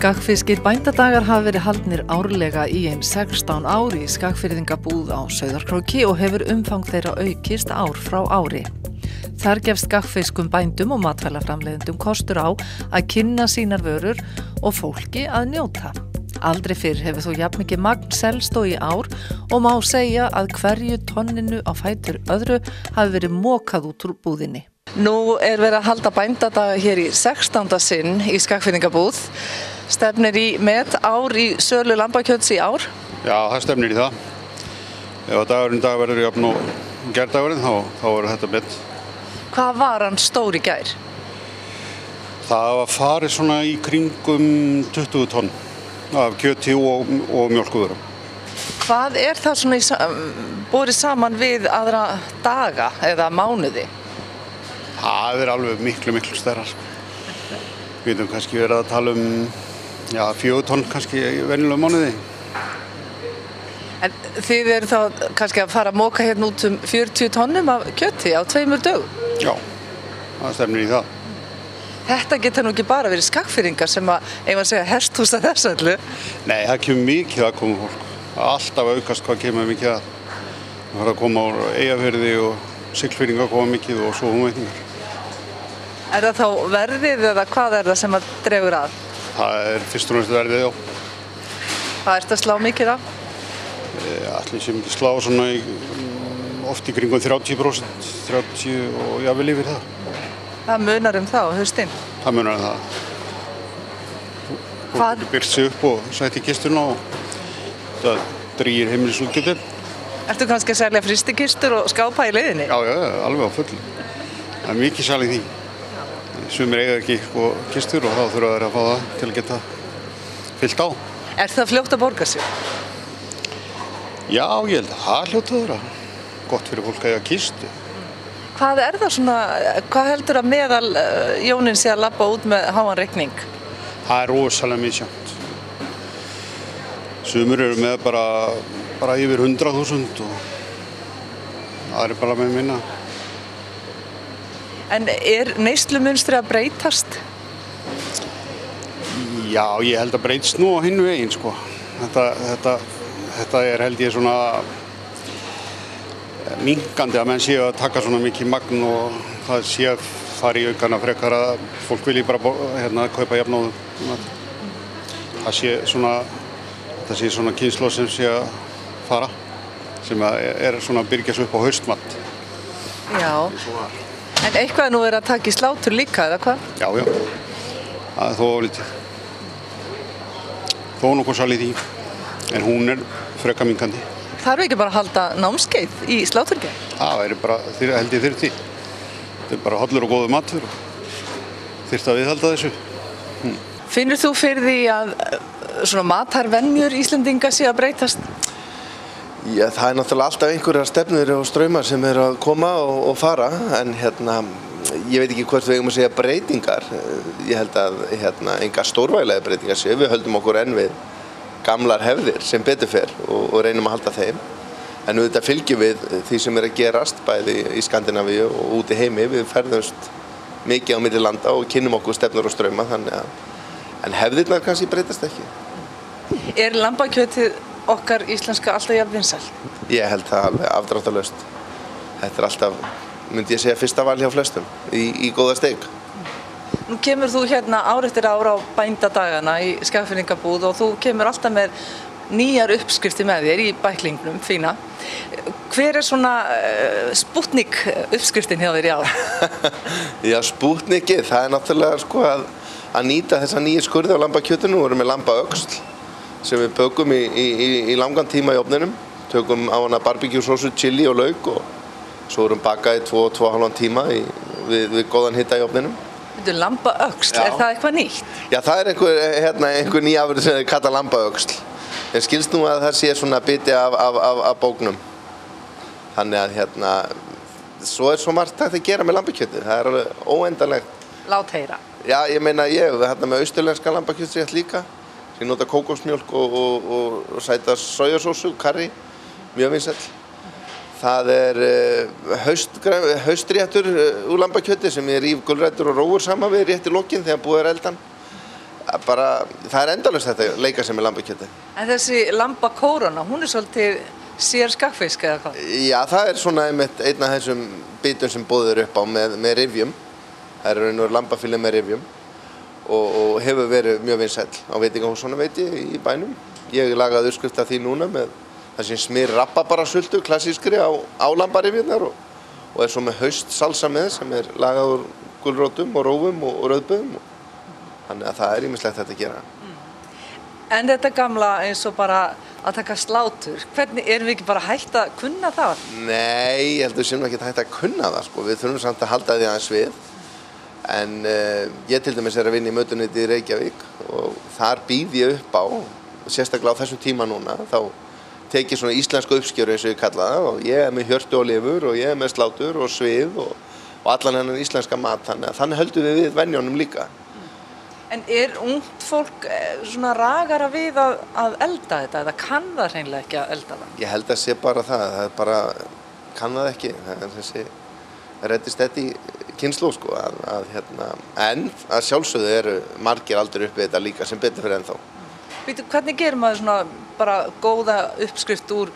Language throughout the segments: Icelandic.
Skagfiskir bændadagar hafa verið haldnir árlega í 16 ár í Skagfirðingabúð á Sauðárkróki og hefur umfang þeirra aukist ár frá ári. Þar gefst skagfiskum bændum og matvælaframleiðendum kostur á að kynna sínar vörur og fólki að njóta. Aldrei fyrr hefur þó jafnmikið magn selst og í ár og má segja að hverju tonninu á fætur öðru hafi verið mokað út úr búðinni. Nú verið að halda bændadaga hér í 16. sinn í Skagfirðingabúð. Stefnir í ár í sölu lambakjöts í ár? Já, það stefnir í það. Ef dagurinn dag verður jafn og gærdagurinn, þá verður þetta met. Hvað var hann stór í gær? Það var farið svona í kringum 20 tonn af kjöti og mjólkurvörum. Hvað það svona borið saman við aðra daga eða mánuði? Það alveg miklu stærra. Við getum kannski verið að tala 4 tonn kannski í venjulegum mánuði. En þið eru þá kannski að fara að moka hérna út 40 tonnum af kjöti á 2 dögum? Já, það stefnir í það. Þetta geta nú ekki bara verið Skagfirðingar sem að segja hesthúsa þess öllu. Nei, það kemur mikið að koma fólk. Alltaf aukast hvað kemur mikið að. Það var að koma á Eyjafirði og Siglfirðingar koma mikið og svo Húnvetningar. Það þá verðið eða hvað það sem að dregur að? Það fyrst og næst verðið, já. Hvað að slá mikið af? Allir sem ekki slá svona oft í kringum 30%, 30 og jafnvel yfir það. Það munar það á haustinn? Það munar það. Fólk byrst sig upp og sætti í kistuna og það drýgir heimilisútgjöldin. Ertu kannski að selja frystikistur og skápa í leiðinni? Já, alveg á fullu. Það mikið sal í því. Sumir eiga ekki kistur og þá þurfa þeir að fá það til að geta fyllt á. Það fljótt að borga sig? Já, ég held að það hljóta að vera gott fyrir fólk að eiga kistu. Hvað það svona, hvað heldur að meðal Jónin sé að labba út með háan reikning? Það rosalega misjafnt. Sumir eru með bara yfir 100.000 og það bara með minna. En neyslumynstri að breytast? Já, ég held að breytist nú á hinn veginn, sko. Þetta held ég svona minkandi að menn séu að taka svona mikið magn og það sé að fara í aukana frekar að fólk vilji bara kaupa jafnóðum. Það sé svona kynslóð sem sé að fara, sem svona að byrgja sig upp á haustmat. Já. En eitthvað nú að taka í slátur líka, eða hvað? Já. Það þó lítið. Þó nokkuð sal í því. En hún frekar minkandi. Þarf ekki bara að halda námskeið í sláturgerð? Það bara, held ég þyrfti. Þetta bara hollur og góður matur og þyrfti að viðhalda þessu. Finnur þú fyrir því að svona matarvenjur Íslendinga sé að breytast? Já, það náttúrulega alltaf einhverjar stefnur og straumar sem að koma og fara, en ég veit ekki hvort við eigum að segja breytingar. Ég held að enga stórvægilega breytingar séu. Við höldum okkur enn við gamlar hefðir sem betur fer og reynum að halda þeim. En auðvitað fylgjum við því sem að gerast bæði í Skandinavíu og út í heimi. Við ferðumst mikið á milli landa og kynnum okkur stefnur og strauma, en hefðirnar kannski breytast ekki. Lambakjötið okkar íslenska alltaf jafn vinsæl? Ég held það alveg afdráttarlaust. Þetta alltaf, myndi ég segja, fyrsta val hjá flestum í góða steik. Nú kemur þú hérna ár eftir ár á bændadagana í Skagfirðingabúð og þú kemur alltaf með nýjar uppskriftir með þér í bæklingnum, fína. Hver svona Spútnik uppskriftin hjá þér í ár? Já, Spútnikið, það náttúrulega að nýta þessa nýju skurði á lambakjötinu. Við erum með lambaöxl sem við bökum í langan tíma í ofninum. Tökum á hana barbecue-sósu, chili og lauk og svo erum bakað í 2,5 tíma við góðan hita í ofninum. Þetta lambaöxl, það eitthvað nýtt? Já, það einhver ný afurð sem við kalla lambaöxl. En skilst nú að það sé svona biti af bóknum. Þannig að svo svo margt hægt að gera með lambakjötið. Það alveg óendanlegt. Látheyra. Já, ég meina með austurlenska lambakjötsrétt líka. Ég nota kókosmjólk og sæta sojasósu, karrí, mjög vinsæll. Það haustréttur úr lambakjöti sem ég ríf gulrætur og rófur saman við rétt í lokin þegar búið eldan. Það endalaust þetta leika sem er lambakjöti. En þessi lambakóróna, hún svolítið sér skagfisk eða hvað? Já, það svona einmitt einn af þessum bitum sem boðið upp á með rifjum. Það raun og lambafíli með rifjum og hefur verið mjög vinsæll á veitingahúsunum veit ég í bænum. Ég lagaði uppskrift af því núna með það sem smyr rabarbarasultu klassískri á lambarifjurnar og svo með haustsalsa með sem lagað úr gulrótum og rófum og rauðböðum. Þannig að það ýmislegt þetta að gera. En þetta gamla eins og bara að taka slátur, hvernig erum við ekki bara hægt að kunna það? Nei, ég held að við séum ekki hægt að kunna það sko. Við þurfum samt að halda því aðeins við. En ég til dæmis að vinna í mötuneytið í Reykjavík og þar býð ég upp á, sérstaklega á þessum tíma núna, þá tek ég svona íslenska uppskjöru eins og ég kalla það og ég með hjörtu og lifur og ég með slátur og svið og allan hennan íslenska mat, þannig höldum við venjónum líka. En ungt fólk svona ragara við að elda þetta eða kann það hreinlega ekki að elda það? Ég held að sé bara það bara kann það ekki, það þessi reddist þetta í kynslóð sko, en að sjálfsögðu eru margir aldrei uppi þetta líka sem betur fyrir ennþá. Býtu, hvernig gerir maður svona bara góða uppskrift úr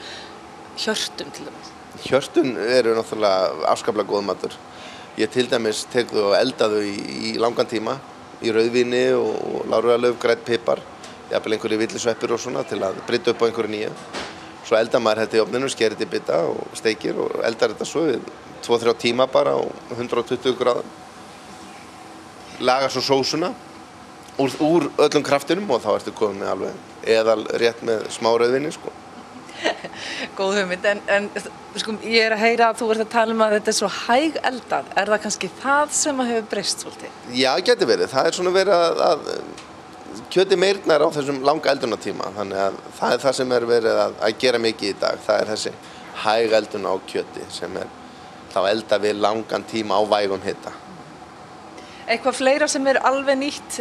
hjörtum til dæmis? Hjörtun eru náttúrulega afskaplega góð matur. Ég til dæmis tek þau og elda þau í langan tíma í rauðvíni og lárugalauf, grænn pipar, jafnvel einhverju villisveppir og svona til að brydda upp á einhverju nýju. Svo eldar maður þetta í ofninu, skerir þetta í bita og steikir og eldar þetta svo 2-3 tíma bara á 120 gráðum. Laga svo sósuna úr öllum kraftinum og þá ertu komið með alveg eðal rétt með smá rauðvíni sko. Góð hugmynd, en sko, ég að heyra að þú ert að tala að þetta svo hæg eldað. Er það kannski það sem hefur breyst svolítið? Já, geti verið. Það svona verið að kjöti meirnar á þessum langa eldunartíma. Þannig að það það sem verið að gera mikið í dag. Það þessi hæg eldun á kjöti sem þá elda við langan tíma á vægum hita. Eitthvað fleira sem alveg nýtt,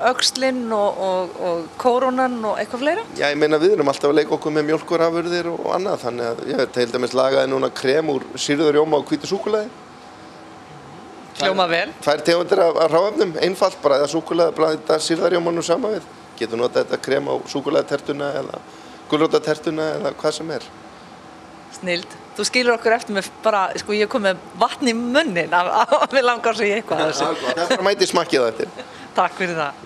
öxlinn og kórónan og eitthvað fleira? Já, ég meina við erum alltaf að leika okkur með mjólkurafurðir og annað, þannig að ég til dæmis lagaði núna krem úr sýrður rjóma og hvítu súkkulaði. Hljóma vel. Tvær tegundir af hráefnum, einfalt, bara eða súkkulaði, blandið sýrða rjómanum saman við. Getur notað þetta krem á súkkulaðitertuna eða gulrótartertuna eða hvað sem er. Snild. Þú skilur okkur eftir með bara, sko ég kom með vatn í munnin af við langar að segja eitthvað. Það bara mæti smakkið á eftir. Takk fyrir það.